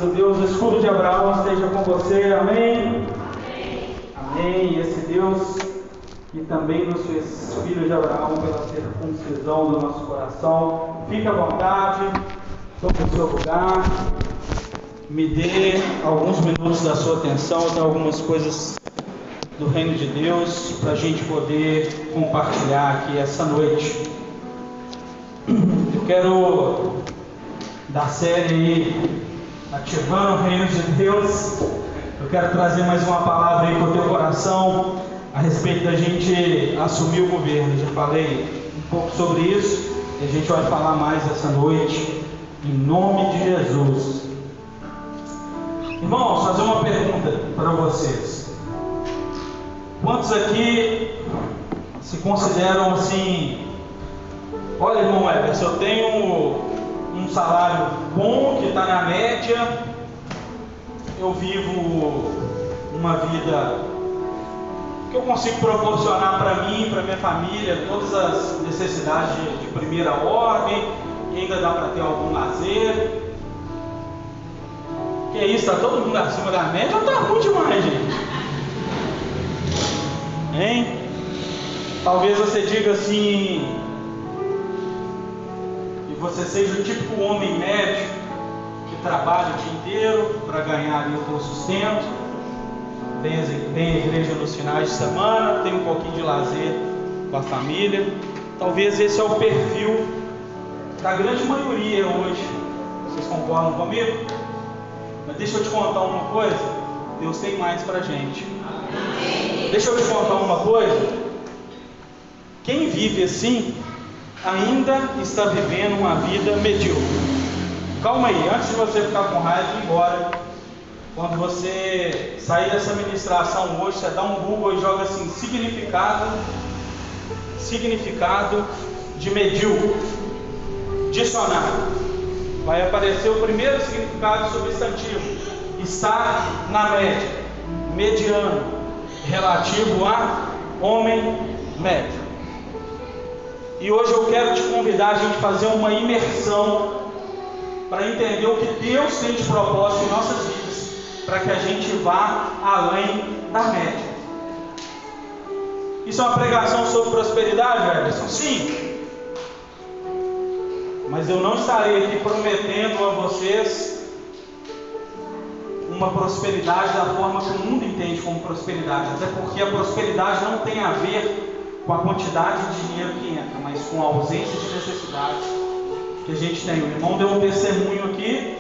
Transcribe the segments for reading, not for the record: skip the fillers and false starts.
do Deus escudo de Abraão esteja com você, amém? Amém. E esse Deus que também nos fez filhos de Abraão pela circuncisão do nosso coração, fique à vontade, tome o seu lugar, me dê alguns minutos da sua atenção, tem algumas coisas do reino de Deus para a gente poder compartilhar aqui essa noite. Eu quero da série aí, Ativando o Reino de Deus. Eu quero trazer mais uma palavra aí para o teu coração a respeito da gente assumir o governo. Já falei um pouco sobre isso e a gente vai falar mais essa noite, em nome de Jesus. Irmãos, fazer uma pergunta para vocês. Quantos aqui se consideram assim: olha, irmão Everson, eu tenho um salário bom, que está na média, eu vivo uma vida que eu consigo proporcionar para mim, para minha família, todas as necessidades de primeira ordem, e ainda dá para ter algum lazer. Que é isso? Está todo mundo acima da média ou está ruim demais, gente? Hein? Talvez você diga assim, e você seja o típico homem médio que trabalha o dia inteiro para ganhar ali o seu sustento, vem à igreja nos finais de semana, tem um pouquinho de lazer com a família. Talvez esse é o perfil da grande maioria hoje. Vocês concordam comigo? Mas deixa eu te contar uma coisa, Deus tem mais para a gente. Deixa eu te contar uma coisa, quem vive assim ainda está vivendo uma vida medíocre. Calma aí, antes de você ficar com raiva e ir embora, quando você sair dessa ministração hoje, você dá um Google e joga assim, significado de medíocre, dicionário. Vai aparecer o primeiro significado substantivo: está na média, mediano, relativo a homem médio. E hoje eu quero te convidar a gente fazer uma imersão para entender o que Deus tem de propósito em nossas vidas, para que a gente vá além da média. Isso é uma pregação sobre prosperidade, Everson? Sim. Mas eu não estarei aqui prometendo a vocês uma prosperidade da forma que o mundo entende como prosperidade, até porque a prosperidade não tem a ver com a quantidade de dinheiro que entra, mas com a ausência de necessidade que a gente tem. O irmão deu um testemunho aqui,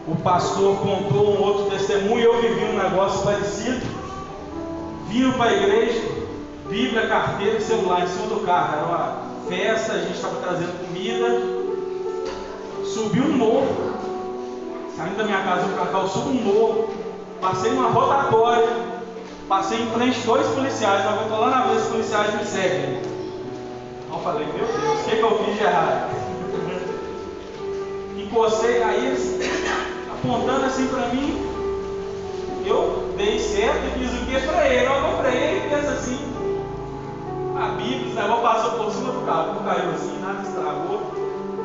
o pastor contou um outro testemunho, eu vivi um negócio parecido. Vim para a igreja, Bíblia, carteira e celular em cima do carro. Era uma festa, a gente estava trazendo comida, subi um morro, saindo da minha casa para cá, eu subo um morro, passei uma rotatória, passei em frente de 2 policiais, mas eu estou lá na vez, os policiais me seguem. Eu falei, meu Deus, o que eu fiz de errado? Encostei, aí eles apontando assim para mim, eu dei certo e fiz o que para ele? Eu freei e fez assim, a Bíblia, esse negócio passou por cima do carro, não caiu assim, nada estragou.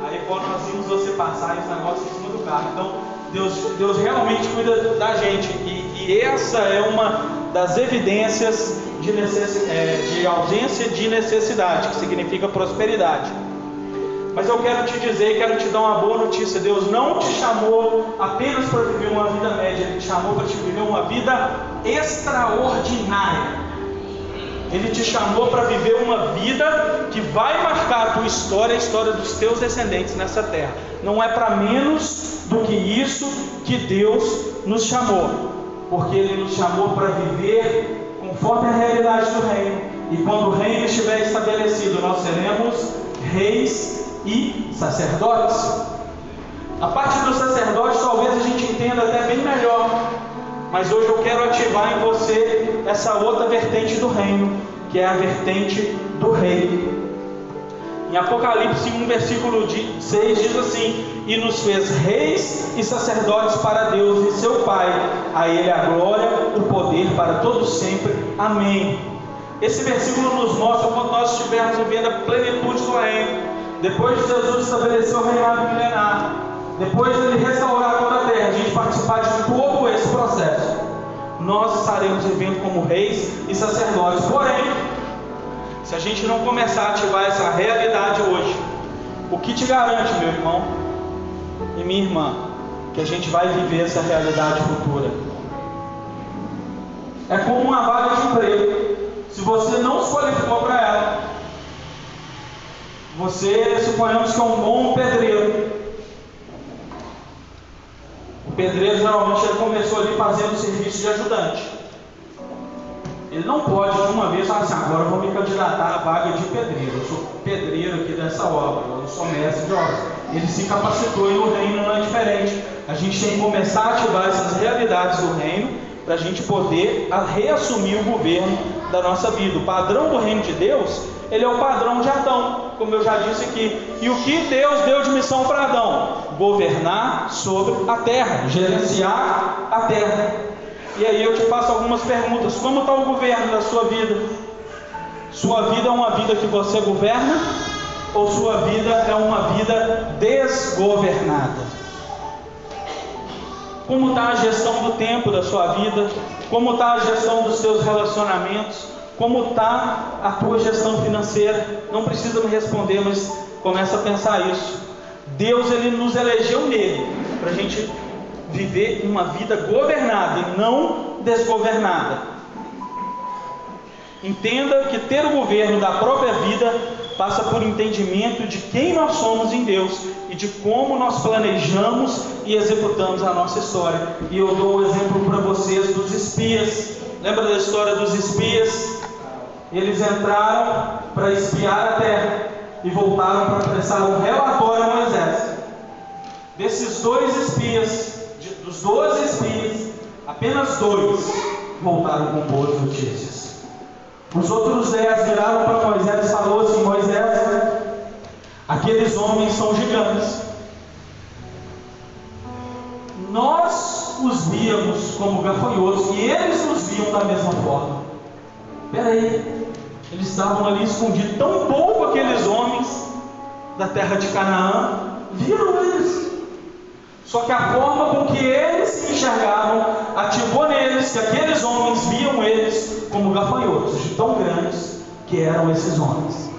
Aí quando nós vimos você passar esse negócio em cima do carro. Então Deus realmente cuida da gente, e essa é uma das evidências de ausência de necessidade, que significa prosperidade. Mas eu quero te dizer, quero te dar uma boa notícia: Deus não te chamou apenas para viver uma vida média, Ele te chamou para te viver uma vida extraordinária. Ele te chamou para viver uma vida que vai marcar a tua história, a história dos teus descendentes nessa terra. Não é para menos do que isso que Deus nos chamou, porque Ele nos chamou para viver conforme a realidade do reino. E quando o reino estiver estabelecido, nós seremos reis e sacerdotes. A parte dos sacerdotes talvez a gente entenda até bem melhor, mas hoje eu quero ativar em você essa outra vertente do reino, que é a vertente do rei. Em Apocalipse 1, versículo 6 diz assim: e nos fez reis e sacerdotes para Deus e seu Pai, a Ele a glória, o poder para todos sempre. Amém. Esse versículo nos mostra quando nós estivermos vivendo a plenitude do reino, depois de Jesus estabelecer o reinado milenar, depois dele restaurar toda a terra, a gente participar de todo esse processo, nós estaremos vivendo como reis e sacerdotes. Porém, se a gente não começar a ativar essa realidade hoje, o que te garante, meu irmão e minha irmã, que a gente vai viver essa realidade futura? É como uma vaga de emprego. Se você não se qualificou para ela, você, suponhamos que é um bom pedreiro. O pedreiro, geralmente, ele começou ali fazendo serviço de ajudante. Ele não pode, de uma vez, falar assim: agora eu vou me candidatar à vaga de pedreiro. Eu sou pedreiro aqui dessa obra, eu sou mestre de obras. Ele se capacitou, e no reino não é diferente. A gente tem que começar a ativar essas realidades do reino, para a gente poder reassumir o governo da nossa vida. O padrão do reino de Deus, ele é o padrão de Adão, como eu já disse aqui. E o que Deus deu de missão para Adão? Governar sobre a terra, gerenciar a terra. E aí eu te faço algumas perguntas. Como está o governo da sua vida? Sua vida é uma vida que você governa? Ou sua vida é uma vida desgovernada? Como está a gestão do tempo da sua vida? Como está a gestão dos seus relacionamentos? Como está a tua gestão financeira? Não precisa me responder, mas começa a pensar isso. Deus, ele nos elegeu nele para a gente viver uma vida governada e não desgovernada. Entenda que ter o governo da própria vida passa por entendimento de quem nós somos em Deus e de como nós planejamos e executamos a nossa história. E eu dou o exemplo para vocês dos espias. Lembra da história dos espias? Eles entraram para espiar a terra e voltaram para prestar um relatório a Moisés. Desses 2 espias, dos 12 espias, apenas 2 voltaram com boas notícias. Os outros 10 viraram para Moisés e falaram assim: Moisés, aqueles homens são gigantes. Nós os víamos como gafanhotos e eles nos viam da mesma forma. Espera aí, eles estavam ali escondidos. Tão pouco aqueles homens da terra de Canaã viram eles. Só que a forma com que eles se enxergavam ativou neles que aqueles homens viam eles como gafanhotos, de tão grandes que eram esses homens.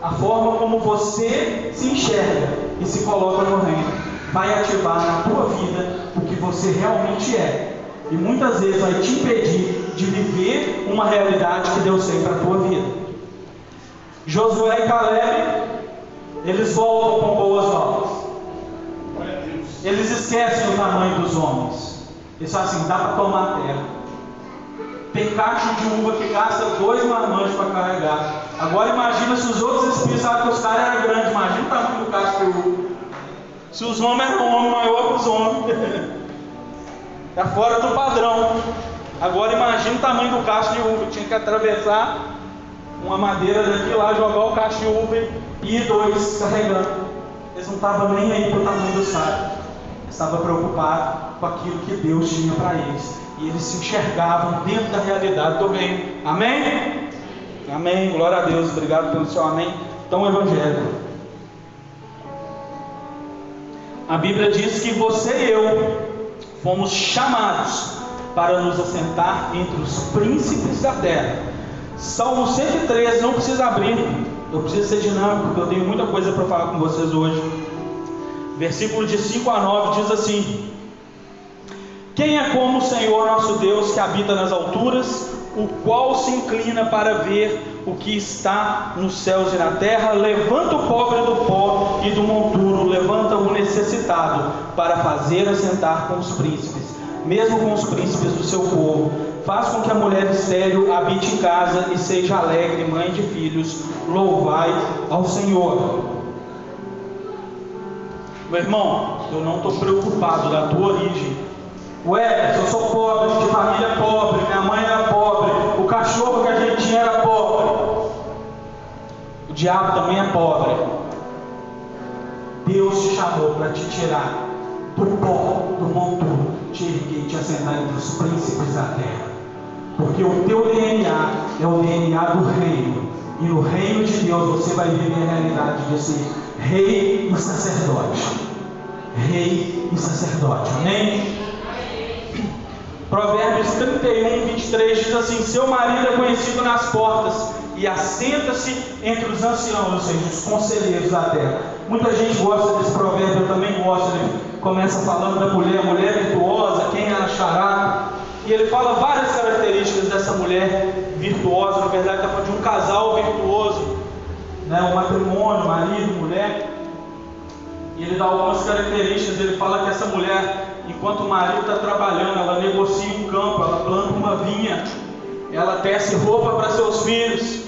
A forma como você se enxerga e se coloca no reino vai ativar na tua vida o que você realmente é. E muitas vezes vai te impedir de viver uma realidade que Deus tem para a tua vida. Josué e Caleb, eles voltam com boas novas. Eles esquecem o tamanho dos homens. Eles falam assim: dá para tomar a terra. Tem cacho de uva que gasta 2 marmanjos para carregar. Agora imagina se os outros espíritos sabem que os caras eram grandes. Imagina o tamanho do cacho de uva. Se os homens eram homens maior que os homens. Está fora do padrão. Agora imagina o tamanho do cacho de uva. Tinha que atravessar uma madeira daqui lá, jogar o cacho de uva e ir 2 carregando. Eles não estavam nem aí para o tamanho dos caras. Estava preocupado com aquilo que Deus tinha para eles, e eles se enxergavam dentro da realidade do reino. Amém? Amém, glória a Deus, obrigado pelo seu amém tão evangélico. A Bíblia diz que você e eu fomos chamados para nos assentar entre os príncipes da terra. Salmo 113, não precisa abrir, eu preciso ser dinâmico, porque eu tenho muita coisa para falar com vocês hoje. Versículo de 5 a 9 diz assim: quem é como o Senhor nosso Deus, que habita nas alturas, o qual se inclina para ver o que está nos céus e na terra? Levanta o pobre do pó e do monturo, levanta o necessitado, para fazer assentar com os príncipes, mesmo com os príncipes do seu povo. Faz com que a mulher estéril habite em casa e seja alegre, mãe de filhos. Louvai ao Senhor. Meu irmão, eu não estou preocupado da tua origem. Ué, eu sou pobre, de família pobre, minha mãe era pobre, o cachorro que a gente tinha era pobre. O diabo também é pobre. Deus te chamou para te tirar do pó, do monturo, te erguer e te assentar entre os príncipes da terra. Porque o teu DNA é o DNA do reino. E no reino de Deus você vai viver a realidade de ser rei e sacerdote. rei e sacerdote. Amém? Provérbios 31, 23 diz assim: seu marido é conhecido nas portas e assenta-se entre os anciãos, ou seja, os conselheiros da terra. Muita gente gosta desse provérbio, eu também gosto. Ele começa falando da mulher virtuosa, quem ela achará. E ele fala várias características dessa mulher virtuosa. Na verdade, está falando de um casal virtuoso, né? Um matrimônio, marido, mulher. E ele dá algumas características. Ele fala que essa mulher, enquanto o marido está trabalhando, ela negocia um campo, ela planta uma vinha, ela tece roupa para seus filhos.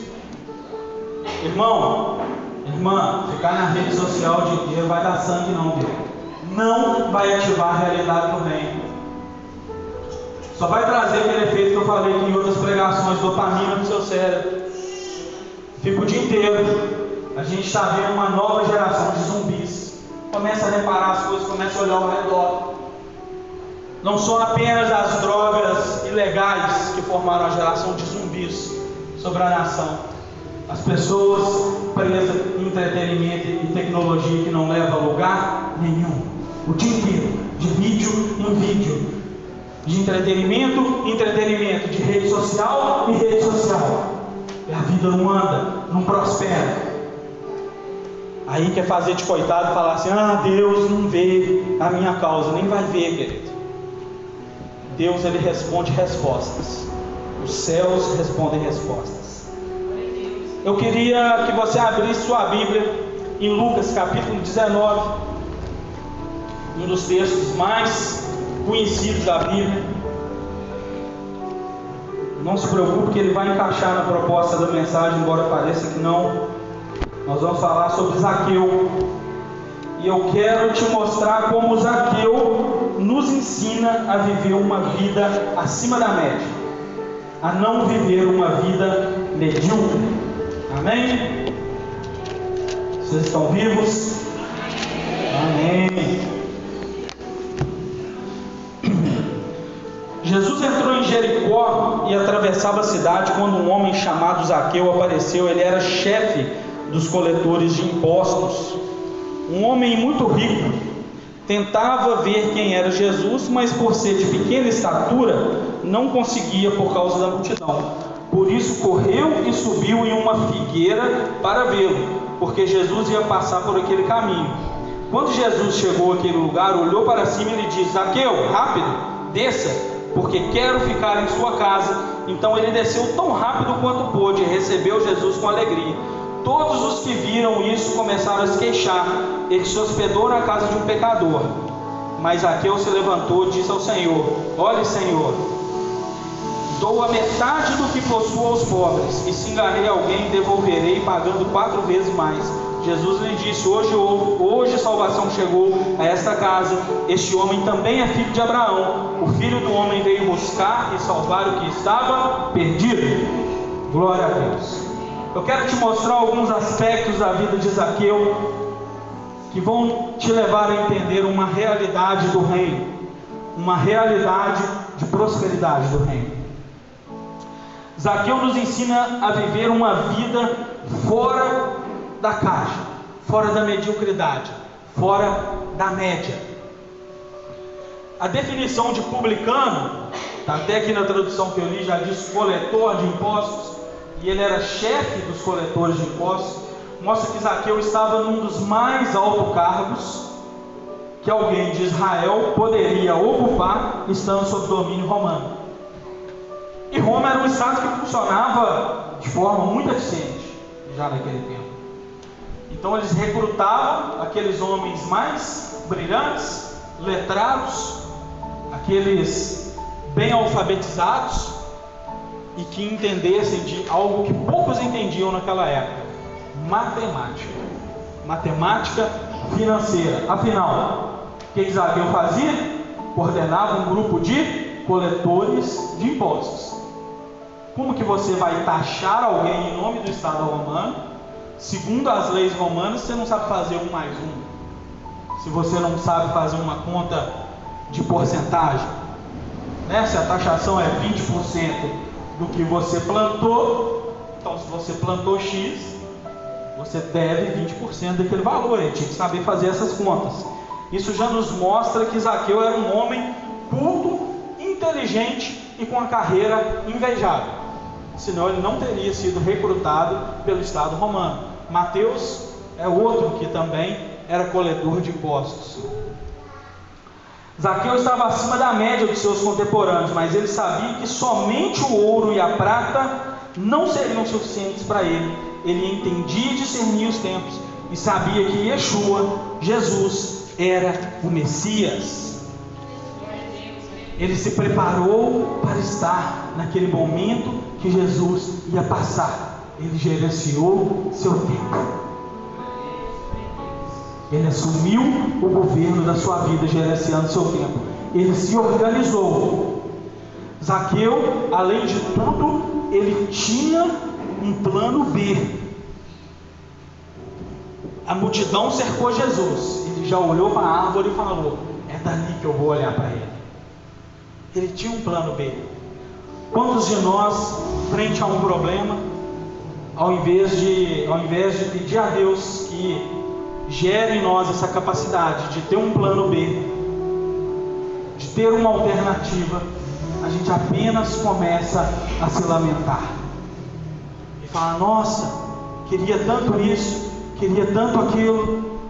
Irmão, irmã, ficar na rede social o dia inteiro vai dar sangue não, viu? Não vai ativar a realidade do reino. Só vai trazer aquele efeito que eu falei aqui em outras pregações, dopamina no seu cérebro. Fica o dia inteiro. A gente está vendo uma nova geração de zumbis. Começa a reparar as coisas, começa a olhar ao redor. Não são apenas as drogas ilegais que formaram a geração de zumbis sobre a nação. As pessoas presas em entretenimento e tecnologia que não leva a lugar nenhum. O dia inteiro, de vídeo em vídeo. De entretenimento em entretenimento. De rede social em rede social. E a vida não anda, não prospera. Aí quer fazer de coitado e falar assim: ah, Deus não vê a minha causa. Nem vai ver, querido. Deus, ele responde respostas. Os céus respondem respostas. Eu queria que você abrisse sua Bíblia em Lucas capítulo 19, um dos textos mais conhecidos da Bíblia. Não se preocupe que ele vai encaixar na proposta da mensagem, embora pareça que não. Nós vamos falar sobre Zaqueu. E eu quero te mostrar como Zaqueu nos ensina a viver uma vida acima da média, a não viver uma vida medíocre. Amém? Vocês estão vivos? Amém. Jesus entrou em Jericó e atravessava a cidade quando um homem chamado Zaqueu apareceu. Ele era chefe dos coletores de impostos, um homem muito rico. Tentava ver quem era Jesus, mas por ser de pequena estatura, não conseguia por causa da multidão. Por isso correu e subiu em uma figueira para vê-lo, porque Jesus ia passar por aquele caminho. Quando Jesus chegou àquele lugar, olhou para cima e lhe disse: Zaqueu, rápido, desça, porque quero ficar em sua casa. Então ele desceu tão rápido quanto pôde e recebeu Jesus com alegria. Todos os que viram isso começaram a se queixar. Ele se hospedou na casa de um pecador. Mas Zaqueu se levantou e disse ao Senhor: olhe, Senhor, dou a metade do que possuo aos pobres, e se enganei alguém, devolverei pagando 4 vezes mais. Jesus lhe disse: hoje salvação chegou a esta casa. Este homem também é filho de Abraão. O Filho do Homem veio buscar e salvar o que estava perdido. Glória a Deus. Eu quero te mostrar alguns aspectos da vida de Zaqueu que vão te levar a entender uma realidade do reino, uma realidade de prosperidade do reino. Zaqueu nos ensina a viver uma vida fora da caixa, fora da mediocridade, fora da média. A definição de publicano, tá até aqui na tradução que eu li, já diz coletor de impostos, e ele era chefe dos coletores de impostos. Mostra que Zaqueu estava num dos mais altos cargos que alguém de Israel poderia ocupar estando sob domínio romano. E Roma era um estado que funcionava de forma muito eficiente já naquele tempo. Então eles recrutavam aqueles homens mais brilhantes, letrados, aqueles bem alfabetizados e que entendessem de algo que poucos entendiam naquela época: matemática financeira. Afinal, o que Zaqueu fazia? Coordenava um grupo de coletores de impostos. Como que você vai taxar alguém em nome do Estado romano? Segundo as leis romanas, você não sabe fazer 1 mais 1. Se você não sabe fazer uma conta de porcentagem, né? Se a taxação é 20% do que você plantou, então se você plantou X, você deve 20% daquele valor. Ele tinha que saber fazer essas contas. Isso já nos mostra que Zaqueu era um homem culto, inteligente e com a carreira invejável. Senão ele não teria sido recrutado pelo Estado romano. Mateus é outro que também era coletor de impostos. Zaqueu estava acima da média dos seus contemporâneos, mas ele sabia que somente o ouro e a prata não seriam suficientes para ele. Ele entendia e discernia os tempos e sabia que Yeshua, Jesus, era o Messias. Ele se preparou para estar naquele momento que Jesus ia passar. Ele gerenciou seu tempo. Ele assumiu o governo da sua vida, gerenciando seu tempo. Ele se organizou. Zaqueu, além de tudo, ele tinha um plano B. A multidão cercou Jesus. Ele já olhou para a árvore e falou: é dali que eu vou olhar para ele. Ele tinha um plano B. Quantos de nós, frente a um problema, ao invés de pedir a Deus que gere em nós essa capacidade de ter um plano B, de ter uma alternativa, a gente apenas começa a se lamentar e fala: nossa, queria tanto isso, queria tanto aquilo,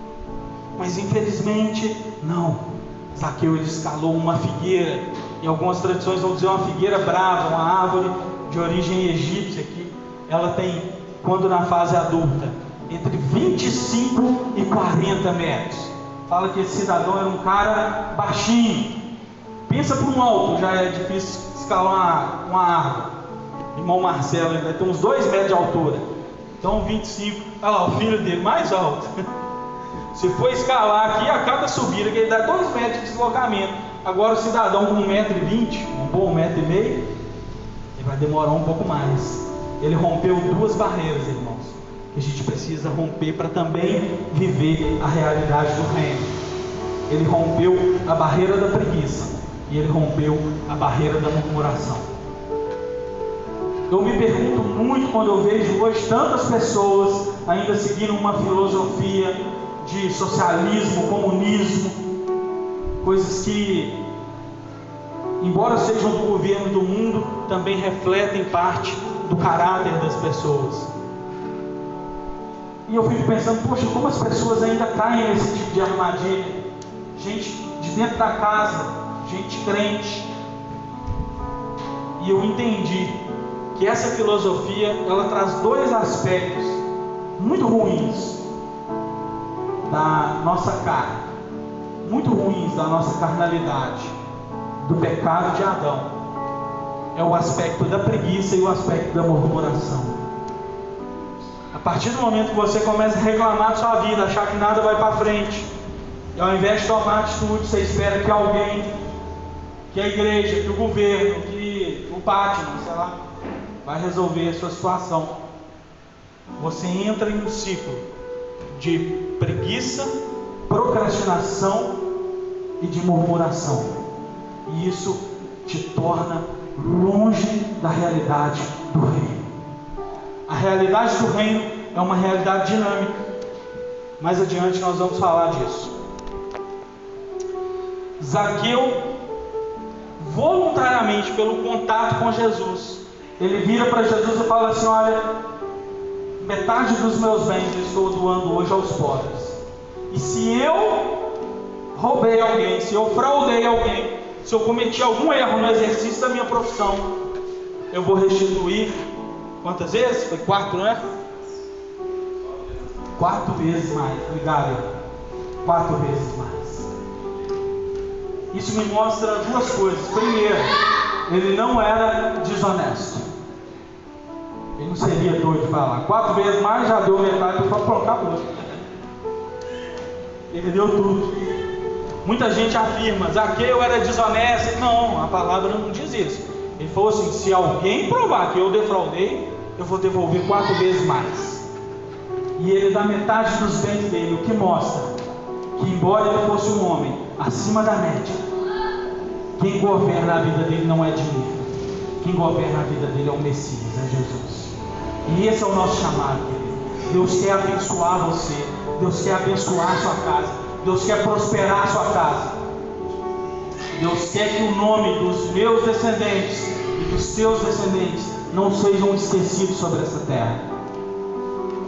mas infelizmente não. Zaqueu, ele escalou uma figueira, e algumas tradições vão dizer uma figueira brava, uma árvore de origem egípcia, que ela tem, quando na fase adulta, entre 25 e 40 metros. Fala que esse cidadão era um cara baixinho. Pensa por um alto, já é difícil escalar uma árvore. Irmão Marcelo, ele vai ter uns 2 metros de altura. Então 25, olha lá, o filho dele mais alto. Se for escalar aqui, a cada subida, que ele dá 2 metros de deslocamento. Agora o cidadão com 1,20 m, um bom 1,5 m, ele vai demorar um pouco mais. Ele rompeu 2 barreiras, irmãos, que a gente precisa romper para também viver a realidade do reino. Ele rompeu a barreira da preguiça e ele rompeu a barreira da murmuração. Eu me pergunto muito quando eu vejo hoje tantas pessoas ainda seguindo uma filosofia de socialismo, comunismo, coisas que, embora sejam do governo do mundo, também refletem parte do caráter das pessoas. E eu fico pensando, poxa, como as pessoas ainda caem nesse tipo de armadilha? Gente de dentro da casa, gente crente. E eu entendi que essa filosofia, ela traz 2 aspectos muito ruins da nossa carne, muito ruins da nossa carnalidade, do pecado de Adão. É o aspecto da preguiça e o aspecto da murmuração. A partir do momento que você começa a reclamar de sua vida, achar que nada vai para frente, e ao invés de tomar atitude, você espera que alguém, que a igreja, que o governo, que o Batman, sei lá, vai resolver a sua situação. Você entra em um ciclo de preguiça, procrastinação e de murmuração, e isso te torna longe da realidade do reino. A realidade do reino é uma realidade dinâmica. Mais adiante nós vamos falar disso. Zaqueu, voluntariamente, pelo contato com Jesus, ele vira para Jesus e fala assim: olha, metade dos meus bens eu estou doando hoje aos pobres. E se eu roubei alguém, se eu fraudei alguém, se eu cometi algum erro no exercício da minha profissão, eu vou restituir. Quantas vezes? Foi 4, né? 4 vezes mais. Obrigado. 4 vezes mais. Isso me mostra 2 coisas. Primeiro, ele não era desonesto. Ele não seria doido de falar 4 vezes mais, já deu metade, eu falo, pronto, acabou. Ele deu tudo. Muita gente afirma, Zaqueu era desonesto. Não, a palavra não diz isso. Ele falou assim: se alguém provar que eu defraudei, eu vou devolver 4 vezes mais. E ele dá metade dos bens dele, o que mostra que, embora ele fosse um homem acima da média, quem governa a vida dele não é dinheiro. Quem governa a vida dele é o Messias, é Jesus. E esse é o nosso chamado, querido. Deus quer abençoar você, Deus quer abençoar a sua casa, Deus quer prosperar a sua casa. Deus quer que o nome dos meus descendentes e dos teus descendentes não sejam esquecidos sobre essa terra.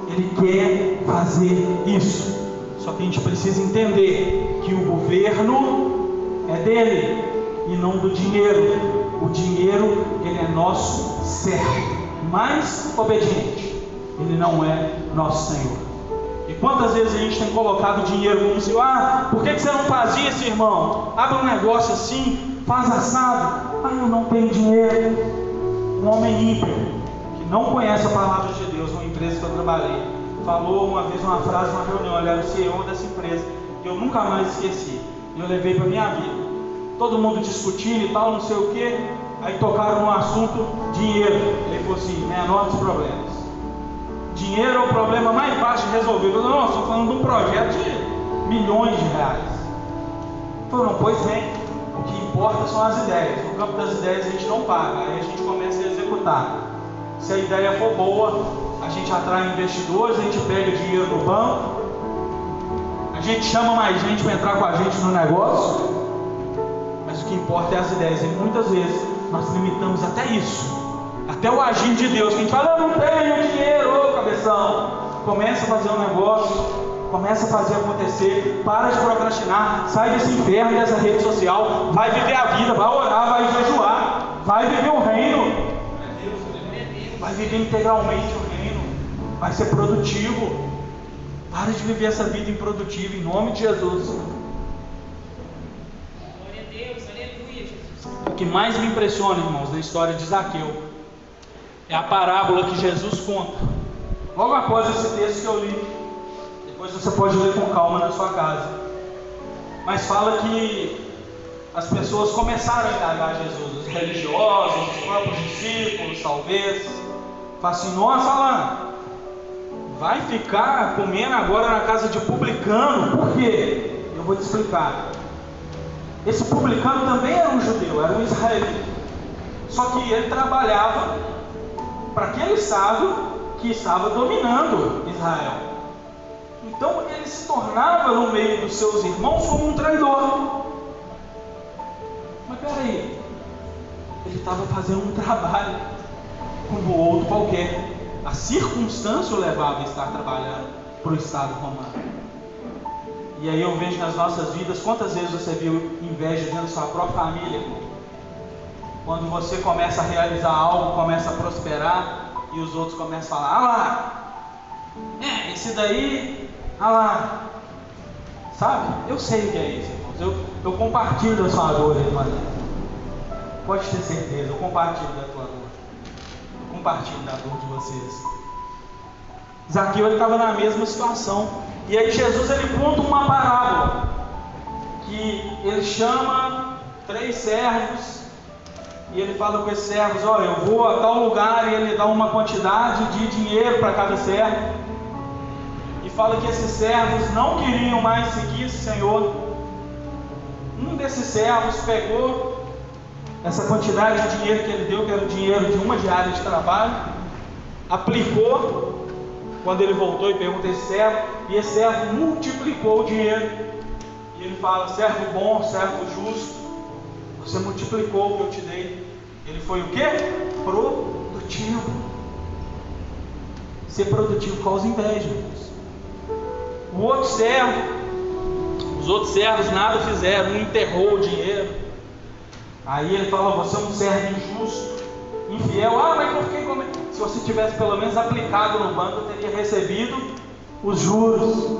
Ele quer fazer isso. Só que a gente precisa entender que o governo é dele e não do dinheiro. O dinheiro, ele é nosso servo, mas obediente. Ele não é nosso Senhor. E quantas vezes a gente tem colocado dinheiro como se, por que você não faz isso, irmão? Abre um negócio assim, faz assado. Eu não tenho dinheiro. Um homem ímpio, que não conhece a palavra de Deus, numa empresa que eu trabalhei, falou uma vez uma frase numa reunião. Ele era o CEO dessa empresa, que eu nunca mais esqueci. E eu levei para a minha vida. Todo mundo discutindo e tal, não sei o que. Aí tocaram no assunto dinheiro. Ele falou assim: menor dos problemas. Dinheiro é o problema mais fácil de resolver. Eu falei: não, estou falando de um projeto de milhões de reais. Ele falou: não, pois bem, o que importa são as ideias. No campo das ideias a gente não paga, aí a gente começa a executar. Se a ideia for boa, a gente atrai investidores, a gente pega dinheiro no banco, a gente chama mais gente para entrar com a gente no negócio. Mas o que importa é as ideias. E muitas vezes nós limitamos até isso, até o agir de Deus. Que a gente fala: eu não tenho dinheiro, cabeção. Começa a fazer um negócio, começa a fazer acontecer. Para de procrastinar, sai desse inferno, dessa rede social. Vai viver a vida, vai orar, vai jejuar, vai viver o reino, vai viver integralmente o reino, vai ser produtivo. Para de viver essa vida improdutiva, em nome de Jesus. O que mais me impressiona, irmãos, na história de Zaqueu é a parábola que Jesus conta. Logo após esse texto que eu li, depois você pode ler com calma na sua casa. Mas fala que as pessoas começaram a indagar Jesus, os religiosos, os próprios discípulos, talvez. Fala assim: nossa, Alan, vai ficar comendo agora na casa de publicano? Por quê? Eu vou te explicar. Esse publicano também era um judeu, era um israelita. Só que ele trabalhava para aquele estado que estava dominando Israel. Então ele se tornava no meio dos seus irmãos como um traidor. Mas peraí, ele estava fazendo um trabalho como outro qualquer. A circunstância o levava a estar trabalhando para o estado romano. E aí eu vejo nas nossas vidas, quantas vezes você viu inveja dentro da sua própria família? Quando você começa a realizar algo, começa a prosperar, e os outros começam a falar: lá, esse daí, lá. Sabe? Eu sei o que é isso, irmãos. Eu compartilho da sua dor, irmã. Pode ter certeza, eu compartilho da tua dor. Eu compartilho da dor de vocês. Zaqueu, ele estava na mesma situação. E aí Jesus, ele conta uma parábola, que ele chama 3 servos, e ele fala com esses servos: olha, eu vou a tal lugar, e ele dá uma quantidade de dinheiro para cada servo, e fala que esses servos não queriam mais seguir esse Senhor. Um desses servos pegou essa quantidade de dinheiro que ele deu, que era o dinheiro de uma diária de trabalho, aplicou. Quando ele voltou e perguntou a esse servo, e esse servo multiplicou o dinheiro. E ele fala: servo bom, servo justo, você multiplicou o que eu te dei. Ele foi o quê? Produtivo. Ser produtivo causa inveja. O outro servo, os outros servos nada fizeram, um enterrou o dinheiro. Aí ele fala: você é um servo injusto, infiel. Mas eu fiquei com... Se você tivesse pelo menos aplicado no banco, eu teria recebido os juros.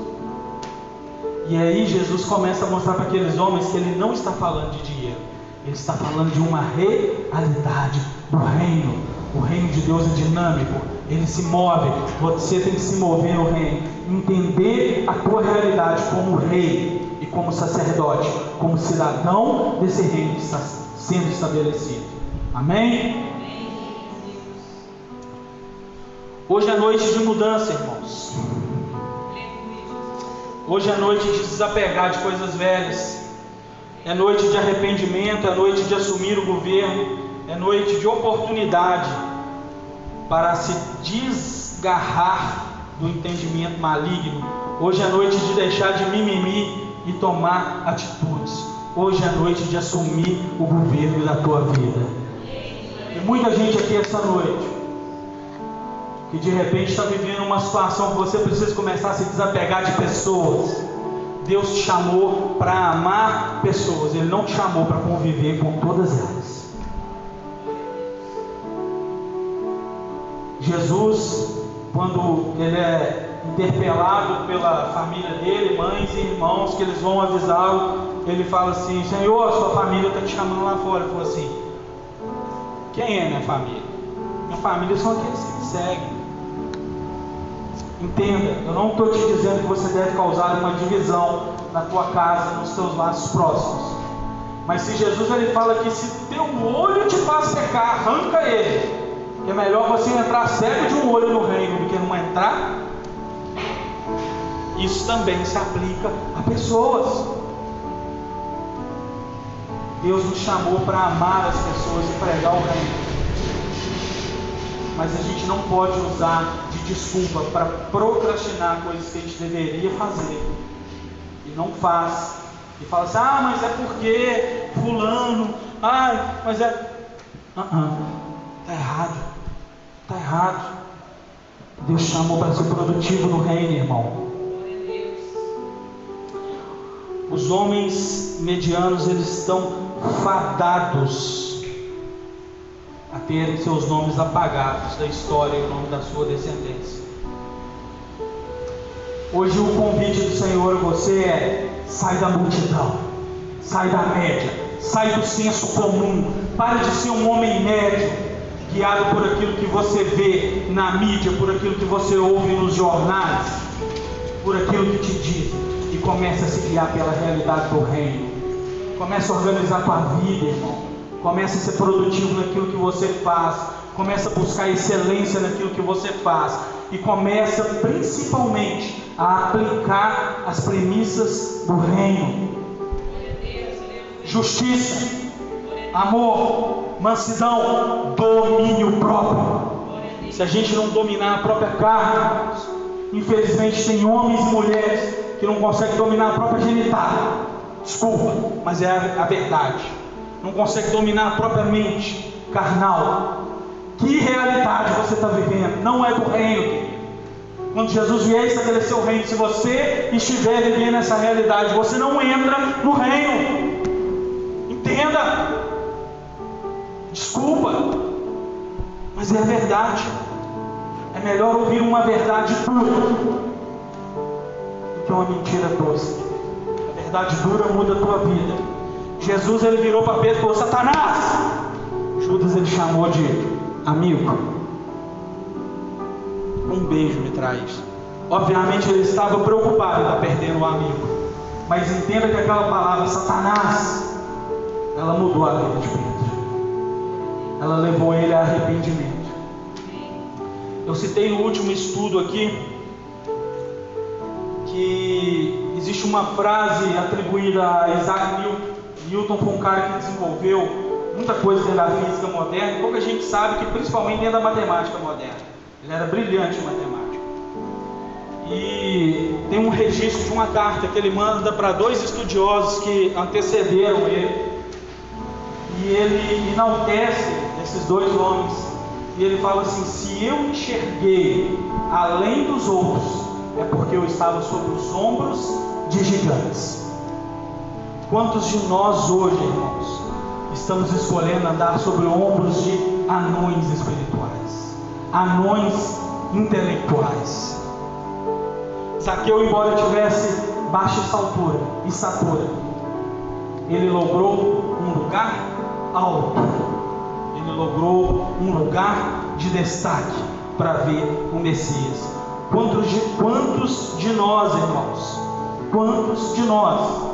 E aí Jesus começa a mostrar para aqueles homens que ele não está falando de dinheiro, ele está falando de uma realidade do reino. O reino de Deus é dinâmico, ele se move. Você tem que se mover no reino, entender a tua realidade como rei e como sacerdote, como cidadão desse reino que está sendo estabelecido. Amém? Hoje é noite de mudança, irmãos. Hoje é noite de desapegar de coisas velhas. É noite de arrependimento, é noite de assumir o governo, é noite de oportunidade para se desgarrar do entendimento maligno. Hoje é noite de deixar de mimimi e tomar atitudes. Hoje é noite de assumir o governo da tua vida. Tem muita gente aqui essa noite que de repente está vivendo uma situação que você precisa começar a se desapegar de pessoas. Deus te chamou para amar pessoas, Ele não te chamou para conviver com todas elas. Jesus, quando Ele é interpelado pela família dele, mães e irmãos, que eles vão avisá-lo, Ele fala assim: Senhor, a sua família está te chamando lá fora. Ele falou assim: quem é minha família? Minha família são aqueles que me seguem. Entenda, eu não estou te dizendo que você deve causar uma divisão na tua casa, nos teus laços próximos. Mas se Jesus ele fala que se teu olho te faz pecar, arranca ele. Que é melhor você entrar cego de um olho no reino do que não entrar. Isso também se aplica a pessoas. Deus nos chamou para amar as pessoas e pregar o reino. Mas a gente não pode usar de desculpa para procrastinar coisas que a gente deveria fazer e não faz. E fala assim: ah, mas é porque fulano, mas é... Está errado. Está errado. Deus chamou para ser produtivo no reino, irmão. Os homens medianos, eles estão fadados a terem seus nomes apagados da história e o nome da sua descendência. Hoje o convite do Senhor a você é: sai da multidão, sai da média, sai do senso comum, pare de ser um homem médio, guiado por aquilo que você vê na mídia, por aquilo que você ouve nos jornais, por aquilo que te dizem, e comece a se guiar pela realidade do reino. Comece a organizar a tua vida, irmão. Comece a ser produtivo naquilo que você faz. Comece a buscar excelência naquilo que você faz. E começa principalmente a aplicar as premissas do reino: justiça, amor, mansidão, domínio próprio. Se a gente não dominar a própria carne, infelizmente tem homens e mulheres que não conseguem dominar a própria genitália. Desculpa, mas é a verdade. Não consegue dominar a própria mente carnal. Que realidade você está vivendo? Não é do reino. Quando Jesus vier estabelecer o reino, se você estiver vivendo essa realidade, você não entra no reino. Entenda. Desculpa, mas é a verdade. É melhor ouvir uma verdade dura do que uma mentira doce. A verdade dura muda a tua vida. Jesus ele virou para Pedro e falou: Satanás! Judas ele chamou de amigo. Um beijo me traz. Obviamente ele estava preocupado em estar perdendo o amigo. Mas entenda que aquela palavra Satanás, ela mudou a vida de Pedro. Ela levou ele a arrependimento. Eu citei no último estudo aqui que existe uma frase atribuída a Isaac Newton. Newton foi um cara que desenvolveu muita coisa dentro da física moderna. Pouca gente sabe que principalmente dentro da matemática moderna. Ele era brilhante em matemática. E tem um registro de uma carta que ele manda para dois estudiosos que antecederam ele. E ele enaltece esses dois homens. E ele fala assim: se eu enxerguei além dos outros, é porque eu estava sobre os ombros de gigantes. Quantos de nós hoje, irmãos, estamos escolhendo andar sobre ombros de anões espirituais, anões intelectuais? Zaqueu, embora tivesse baixa estatura, ele logrou um lugar alto, ele logrou um lugar de destaque para ver o Messias. Quantos de nós, irmãos, quantos de nós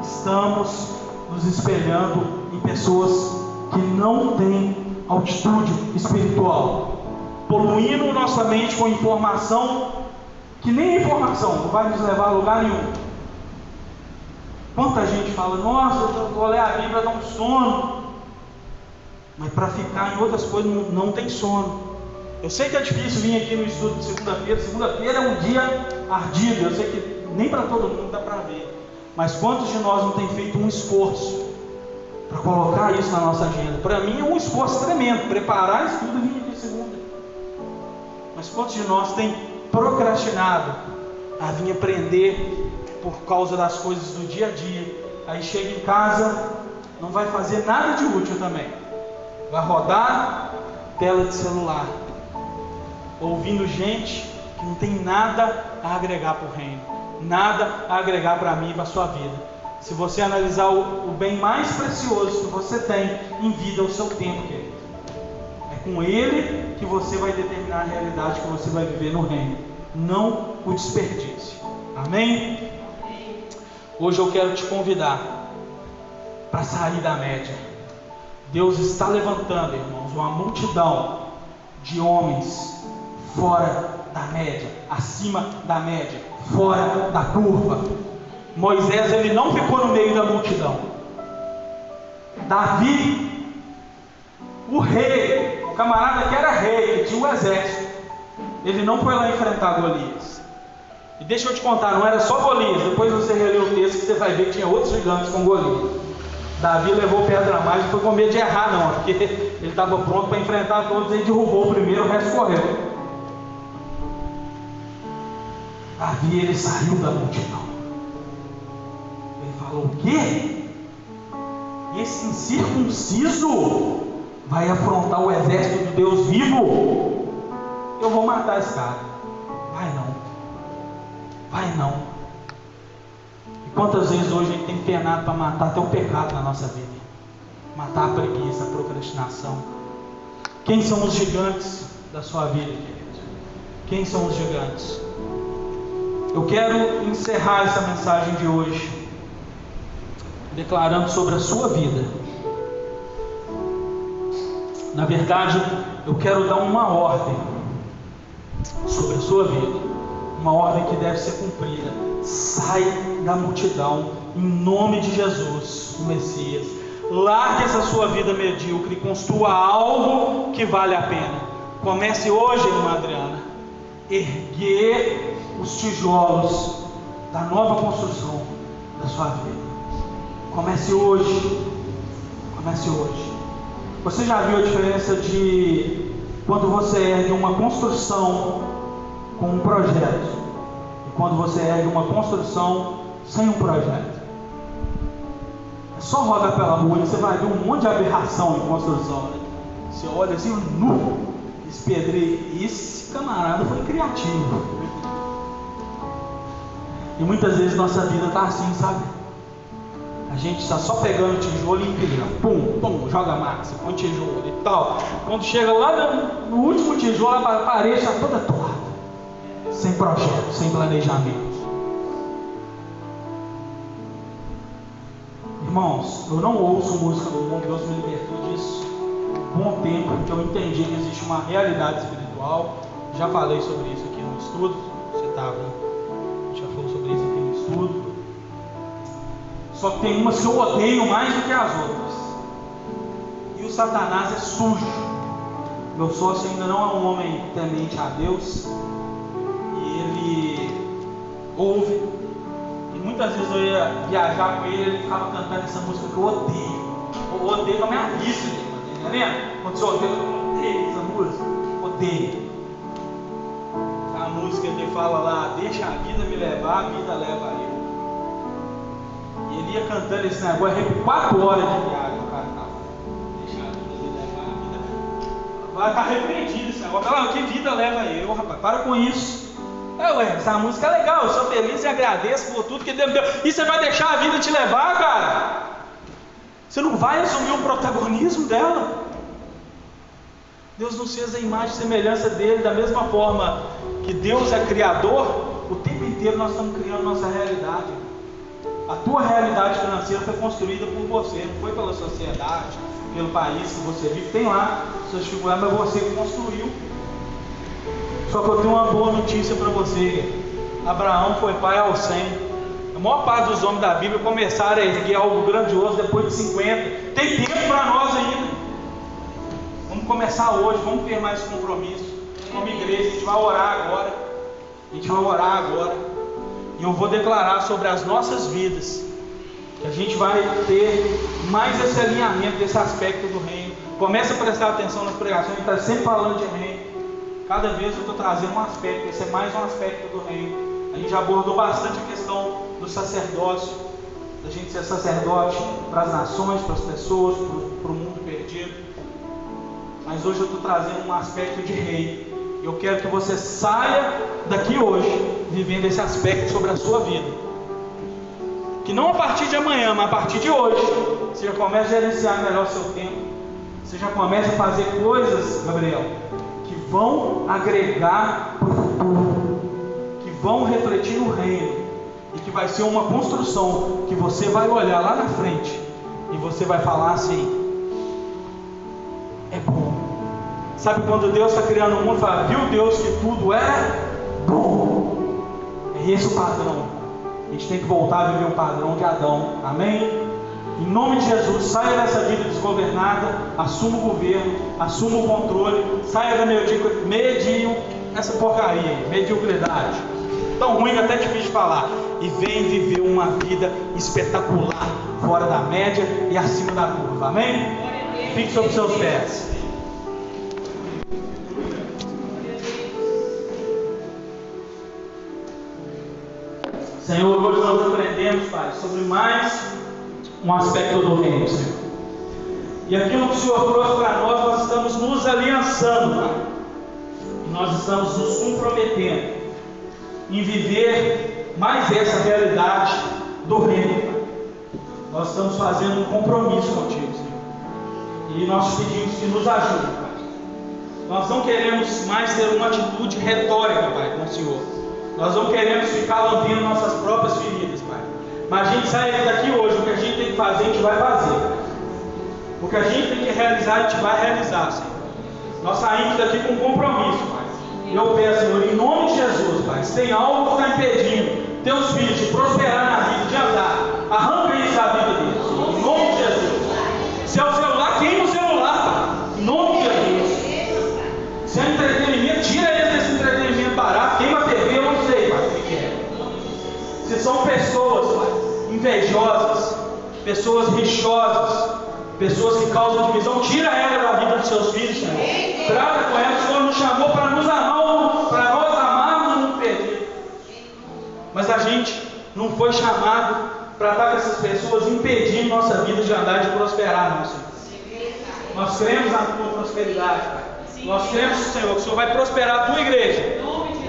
estamos nos espelhando em pessoas que não têm altitude espiritual, poluindo nossa mente com informação que nem informação, não vai nos levar a lugar nenhum. Quanta gente fala: nossa, eu vou ler a Bíblia, dá um sono. Mas para ficar em outras coisas não tem sono. Eu sei que é difícil vir aqui no estudo de segunda-feira. Segunda-feira é um dia ardido. Eu sei que nem para todo mundo dá para ver. Mas quantos de nós não tem feito um esforço para colocar isso na nossa agenda? Para mim é um esforço tremendo, preparar estudo e vir de segunda. Mas quantos de nós tem procrastinado a vir aprender por causa das coisas do dia a dia? Aí chega em casa, não vai fazer nada de útil também. Vai rodar tela de celular, ouvindo gente que não tem nada a agregar para o reino, nada a agregar para mim e para a sua vida. Se você analisar o bem mais precioso que você tem em vida, é o seu tempo, querido. É com ele que você vai determinar a realidade que você vai viver no reino, não o desperdício. Amém? Hoje eu quero te convidar para sair da média. Deus está levantando, irmãos, uma multidão de homens fora da média, acima da média, fora da curva. Moisés, ele não ficou no meio da multidão. Davi, o rei, o camarada que era rei, que tinha um exército, ele não foi lá enfrentar Golias. E deixa eu te contar, não era só Golias. Depois você relê o texto que você vai ver que tinha outros gigantes com Golias. Davi levou pedra a mais, não foi com medo de errar não, porque ele estava pronto para enfrentar todos. Ele derrubou o primeiro, o resto correu. Davi, ele saiu da multidão. Ele falou: o quê? Esse incircunciso vai afrontar o exército do Deus vivo? Eu vou matar esse cara. Vai não. Vai não. E quantas vezes hoje a gente tem penado para matar até o pecado na nossa vida? Matar a preguiça, a procrastinação. Quem são os gigantes da sua vida, querido? Quem são os gigantes? Eu quero encerrar essa mensagem de hoje declarando sobre a sua vida. Na verdade, eu quero dar uma ordem sobre a sua vida, uma ordem que deve ser cumprida. Sai da multidão em nome de Jesus, o Messias. Largue essa sua vida medíocre e construa algo que vale a pena. Comece hoje, irmã Adriana, erguer os tijolos da nova construção da sua vida. Comece hoje. Comece hoje. Você já viu a diferença de quando você ergue uma construção com um projeto e quando você ergue uma construção sem um projeto? É só rodar pela rua e você vai ver um monte de aberração em construção, né? Você olha assim, esse pedreiro, esse camarada foi criativo. E muitas vezes nossa vida está assim, sabe? A gente está só pegando tijolo e empilhando, pum, pum, joga massa, põe tijolo e tal. Quando chega lá no último tijolo, a parede está toda torta, sem projeto, sem planejamento. Irmãos, eu não ouço música do mundo, Deus me libertou disso há um bom tempo, porque eu entendi que existe uma realidade espiritual. Já falei sobre isso aqui no estudo. Você estava, já falou sobre isso aqui no estudo. Só que tem umas que eu odeio mais do que as outras. E o Satanás é sujo. Meu sócio ainda não é um homem temente a Deus. E ele ouve. E muitas vezes eu ia viajar com ele, ele ficava cantando essa música que eu odeio. Eu odeio com a minha vista, tá entendendo? Quando você odeia, eu odeio essa música. Odeio. A música que fala lá: deixa a vida me levar, a vida leva eu. E ele ia cantando esse negócio, 4 horas de viagem, o cara tava. Deixa a vida me levar, a vida. Vai estar repreendido esse negócio. Fala: que vida leva eu, rapaz? Para com isso. Essa música é legal, eu sou feliz e agradeço por tudo que Deus me deu. E você vai deixar a vida te levar, cara? Você não vai assumir o protagonismo dela? Deus nos fez a imagem e semelhança dele, da mesma forma que Deus é criador. O tempo inteiro nós estamos criando nossa realidade. A tua realidade financeira foi construída por você, não foi pela sociedade, pelo país que você vive. Tem lá suas dificuldades, mas você que construiu. Só que eu tenho uma boa notícia para você. Abraão foi pai aos 100. A maior parte dos homens da Bíblia começaram a erguer algo grandioso depois de 50. Tem tempo para nós ainda. Vamos começar hoje, vamos firmar esse compromisso. Como igreja, a gente vai orar agora. A gente vai orar agora. E eu vou declarar sobre as nossas vidas que a gente vai ter mais esse alinhamento desse aspecto do reino. Começa a prestar atenção nas pregações, a gente está sempre falando de reino. Cada vez eu estou trazendo um aspecto, esse é mais um aspecto do reino. A gente já abordou bastante a questão do sacerdócio, da gente ser sacerdote para as nações, para as pessoas, para o mundo perdido. Mas hoje eu estou trazendo um aspecto de rei. Eu quero que você saia daqui hoje vivendo esse aspecto sobre a sua vida. Que não a partir de amanhã, mas a partir de hoje, você já começa a gerenciar melhor o seu tempo. Você já começa a fazer coisas, Gabriel, que vão agregar para o futuro, que vão refletir no reino, e que vai ser uma construção que você vai olhar lá na frente e você vai falar assim: é bom. Sabe quando Deus está criando o mundo e fala: viu Deus que tudo é bom? É esse o padrão. A gente tem que voltar a viver o padrão de Adão. Amém? Em nome de Jesus, saia dessa vida desgovernada, assuma o governo, assuma o controle, saia da essa porcaria aí, mediocridade. Tão ruim que até é difícil de falar. E vem viver uma vida espetacular, fora da média e acima da curva. Amém? Fique sobre seus pés. Senhor, hoje nós aprendemos, Pai, sobre mais um aspecto do reino, Senhor. E aquilo que o Senhor trouxe para nós, nós estamos nos aliançando, Pai. E nós estamos nos comprometendo em viver mais essa realidade do reino, Pai. Nós estamos fazendo um compromisso contigo, Senhor. E nós te pedimos que nos ajude, Pai. Nós não queremos mais ter uma atitude retórica, Pai, com o Senhor. Nós não queremos ficar lambendo nossas próprias feridas, Pai. Mas a gente sai daqui hoje, o que a gente tem que fazer, a gente vai fazer. O que a gente tem que realizar, a gente vai realizar, Senhor. Nós saímos daqui com compromisso, Pai. E eu peço, Senhor, em nome de Jesus, Pai, se tem algo que está impedindo teus filhos de prosperar na vida, de andar, arranca isso da vida deles, Senhor, em nome de Jesus. Se é o celular, queima o celular, Pai, em nome de Jesus. Se é entretenimento, tira eles desse entretenimento barato, queima a TV, eu não sei, Pai, o que é. Se são pessoas, Pai, invejosas, pessoas rixosas, pessoas que causam divisão, tira ela da vida dos seus filhos, Senhor. Trata com ela. O Senhor nos chamou para nos amar, para nós amarmos o mundo perdido. Mas a gente não foi chamado para estar com essas pessoas impedindo nossa vida de andar e de prosperar, não, Senhor. Nós cremos na tua prosperidade, Pai. Nós cremos, Senhor, que o Senhor vai prosperar a tua igreja.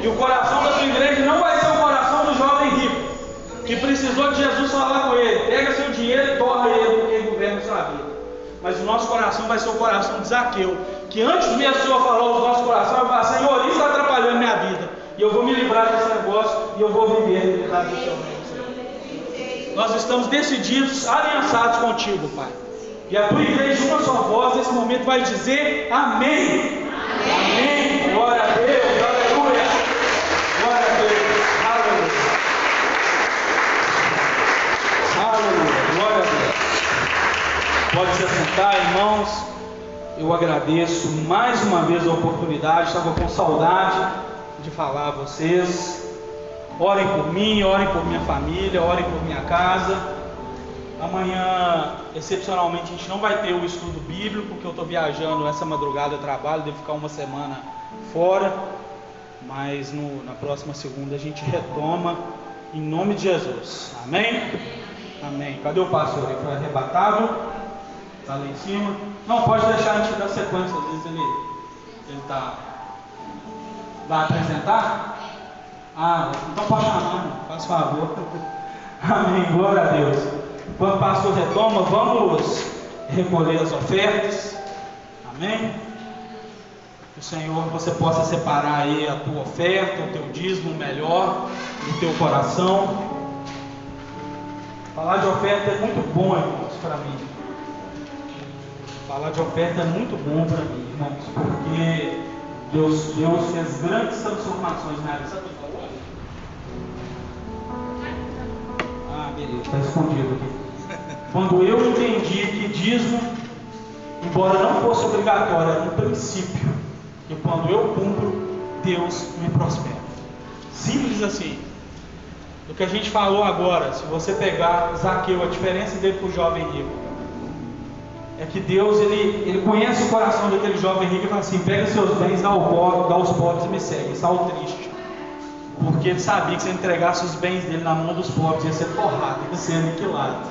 E o coração da tua igreja não vai ser o coração do jovem rico, que precisou de Jesus falar com ele: pega seu dinheiro e torra ele, porque ele governa sua vida. Mas o nosso coração vai ser o coração de Zaqueu, que antes mesmo o Senhor falou no nosso coração, vai falar: Senhor, isso está atrapalhando minha vida, e eu vou me livrar desse negócio, e eu vou viver a realidade do teu reino, Senhor. Nós estamos decididos, aliançados contigo, Pai. E a tua igreja, uma só voz, nesse momento vai dizer amém. Amém. Glória a Deus, aleluia. Glória a Deus, aleluia. Aleluia, glória a Deus. Pode se assentar, irmãos. Eu agradeço mais uma vez a oportunidade. Estava com saudade de falar a vocês. Orem por mim, orem por minha família, orem por minha casa. Amanhã, excepcionalmente, a gente não vai ter o estudo bíblico, porque eu estou viajando essa madrugada, eu trabalho, devo ficar uma semana fora. Mas na próxima segunda a gente retoma, em nome de Jesus. Amém? Amém. Cadê o pastor? Ele foi arrebatado. Está lá em cima. Não, pode deixar a gente dar sequência. Às vezes ele está... Vai apresentar? Ah, então pode chamar, faz favor. Amém, glória a Deus. Enquanto o pastor retoma, vamos recolher as ofertas. Amém? Que o Senhor, você possa separar aí a tua oferta, o teu dízimo melhor do teu coração. Falar de oferta é muito bom, irmãos, para mim. Falar de oferta é muito bom para mim, irmãos, porque Deus fez grandes transformações na área. Sabe o que falou? Ah, beleza, está escondido aqui. Quando eu entendi que dízimo, embora não fosse obrigatório, era um princípio, e quando eu cumpro, Deus me prospera. Simples assim. do que a gente falou agora. Se você pegar Zaqueu, a diferença dele para o jovem rico é que Deus ele conhece o coração daquele jovem rico e fala assim: pega seus bens, dá aos pobres e me segue. Saiu triste, porque ele sabia que se ele entregasse os bens dele na mão dos pobres ia ser porrada, ia ser aniquilado.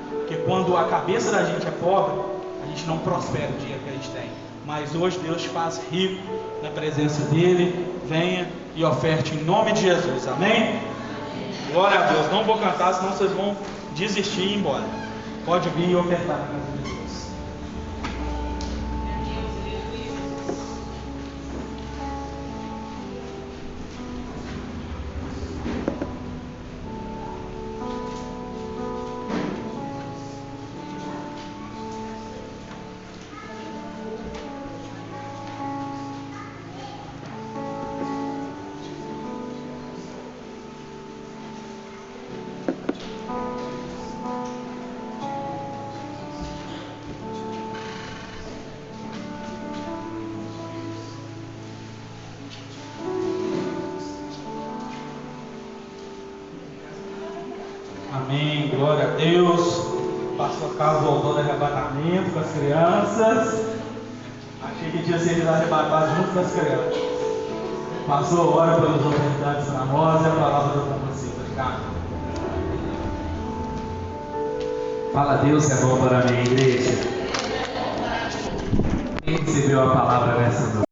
Porque quando a cabeça da gente é pobre, a gente não prospera o dinheiro que a gente tem. Mas hoje Deus te faz rico na presença dele. Venha e oferte em nome de Jesus, amém? Glória a Deus. Não vou cantar, senão vocês vão desistir e ir embora. Pode vir e ofertar na casa de Deus. Amém, glória a Deus. Pastor Carlos voltou do arrebatamento com as crianças. Achei que tinha sido arrebatado junto com as crianças. Pastor, ora pelos oportunidades para nós e a palavra do você. Obrigado. Fala, Deus é bom para a minha igreja. Quem recebeu a palavra nessa noite?